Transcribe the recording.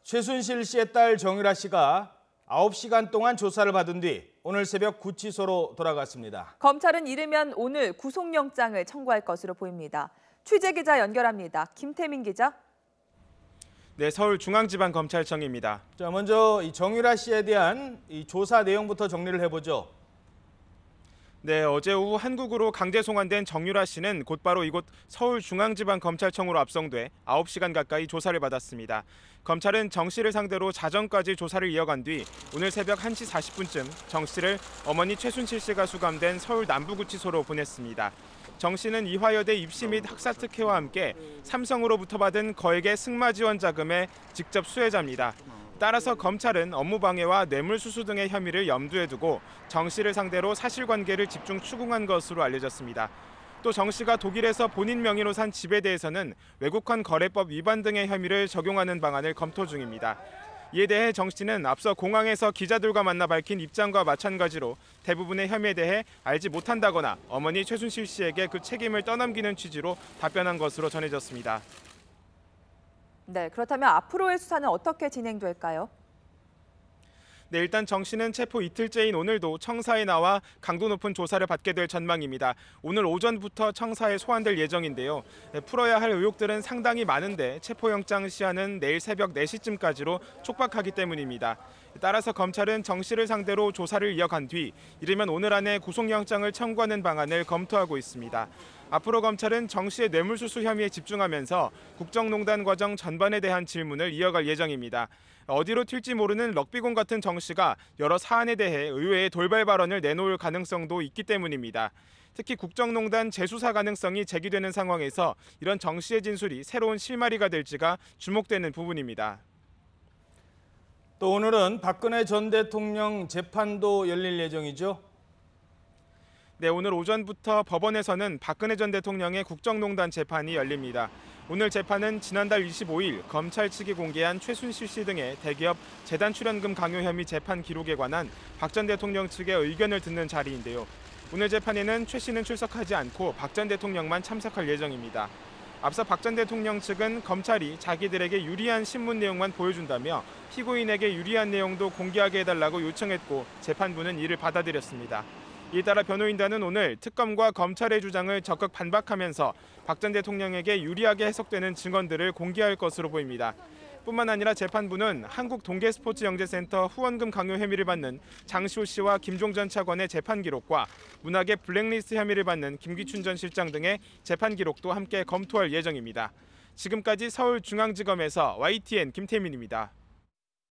최순실 씨의 딸 정유라 씨가 9시간 동안 조사를 받은 뒤 오늘 새벽 구치소로 돌아갔습니다. 검찰은 이르면 오늘 구속영장을 청구할 것으로 보입니다. 취재기자 연결합니다. 김태민 기자. 네, 서울중앙지방검찰청입니다. 자, 먼저 이 정유라 씨에 대한 이 조사 내용부터 정리를 해보죠. 네, 어제 오후 한국으로 강제 송환된 정유라 씨는 곧바로 이곳 서울중앙지방검찰청으로 압송돼 9시간 가까이 조사를 받았습니다. 검찰은 정 씨를 상대로 자정까지 조사를 이어간 뒤 오늘 새벽 1시 40분쯤 정 씨를 어머니 최순실 씨가 수감된 서울 남부구치소로 보냈습니다. 정 씨는 이화여대 입시 및 학사 특혜와 함께 삼성으로부터 받은 거액의 승마 지원 자금의 직접 수혜자입니다. 따라서 검찰은 업무방해와 뇌물수수 등의 혐의를 염두에 두고 정 씨를 상대로 사실관계를 집중 추궁한 것으로 알려졌습니다. 또 정 씨가 독일에서 본인 명의로 산 집에 대해서는 외국환 거래법 위반 등의 혐의를 적용하는 방안을 검토 중입니다. 이에 대해 정 씨는 앞서 공항에서 기자들과 만나 밝힌 입장과 마찬가지로 대부분의 혐의에 대해 알지 못한다거나 어머니 최순실 씨에게 그 책임을 떠넘기는 취지로 답변한 것으로 전해졌습니다. 네, 그렇다면 앞으로의 수사는 어떻게 진행될까요? 네, 일단 정 씨는 체포 이틀째인 오늘도 청사에 나와 강도 높은 조사를 받게 될 전망입니다. 오늘 오전부터 청사에 소환될 예정인데요. 풀어야 할 의혹들은 상당히 많은데 체포영장 시한은 내일 새벽 4시쯤까지로 촉박하기 때문입니다. 따라서 검찰은 정 씨를 상대로 조사를 이어간 뒤 이르면 오늘 안에 구속영장을 청구하는 방안을 검토하고 있습니다. 앞으로 검찰은 정 씨의 뇌물수수 혐의에 집중하면서 국정농단 과정 전반에 대한 질문을 이어갈 예정입니다. 어디로 튈지 모르는 럭비공 같은 정 씨가 여러 사안에 대해 의외의 돌발 발언을 내놓을 가능성도 있기 때문입니다. 특히 국정농단 재수사 가능성이 제기되는 상황에서 이런 정 씨의 진술이 새로운 실마리가 될지가 주목되는 부분입니다. 또 오늘은 박근혜 전 대통령 재판도 열릴 예정이죠? 네, 오늘 오전부터 법원에서는 박근혜 전 대통령의 국정농단 재판이 열립니다. 오늘 재판은 지난달 25일 검찰 측이 공개한 최순실 씨 등의 대기업 재단 출연금 강요 혐의 재판 기록에 관한 박 전 대통령 측의 의견을 듣는 자리인데요. 오늘 재판에는 최 씨는 출석하지 않고 박 전 대통령만 참석할 예정입니다. 앞서 박 전 대통령 측은 검찰이 자기들에게 유리한 신문 내용만 보여준다며 피고인에게 유리한 내용도 공개하게 해달라고 요청했고 재판부는 이를 받아들였습니다. 이에 따라 변호인단은 오늘 특검과 검찰의 주장을 적극 반박하면서 박 전 대통령에게 유리하게 해석되는 증언들을 공개할 것으로 보입니다. 뿐만 아니라 재판부는 한국동계스포츠영재센터 후원금 강요 혐의를 받는 장시호 씨와 김종 전 차관의 재판 기록과 문학의 블랙리스트 혐의를 받는 김기춘 전 실장 등의 재판 기록도 함께 검토할 예정입니다. 지금까지 서울중앙지검에서 YTN 김태민입니다.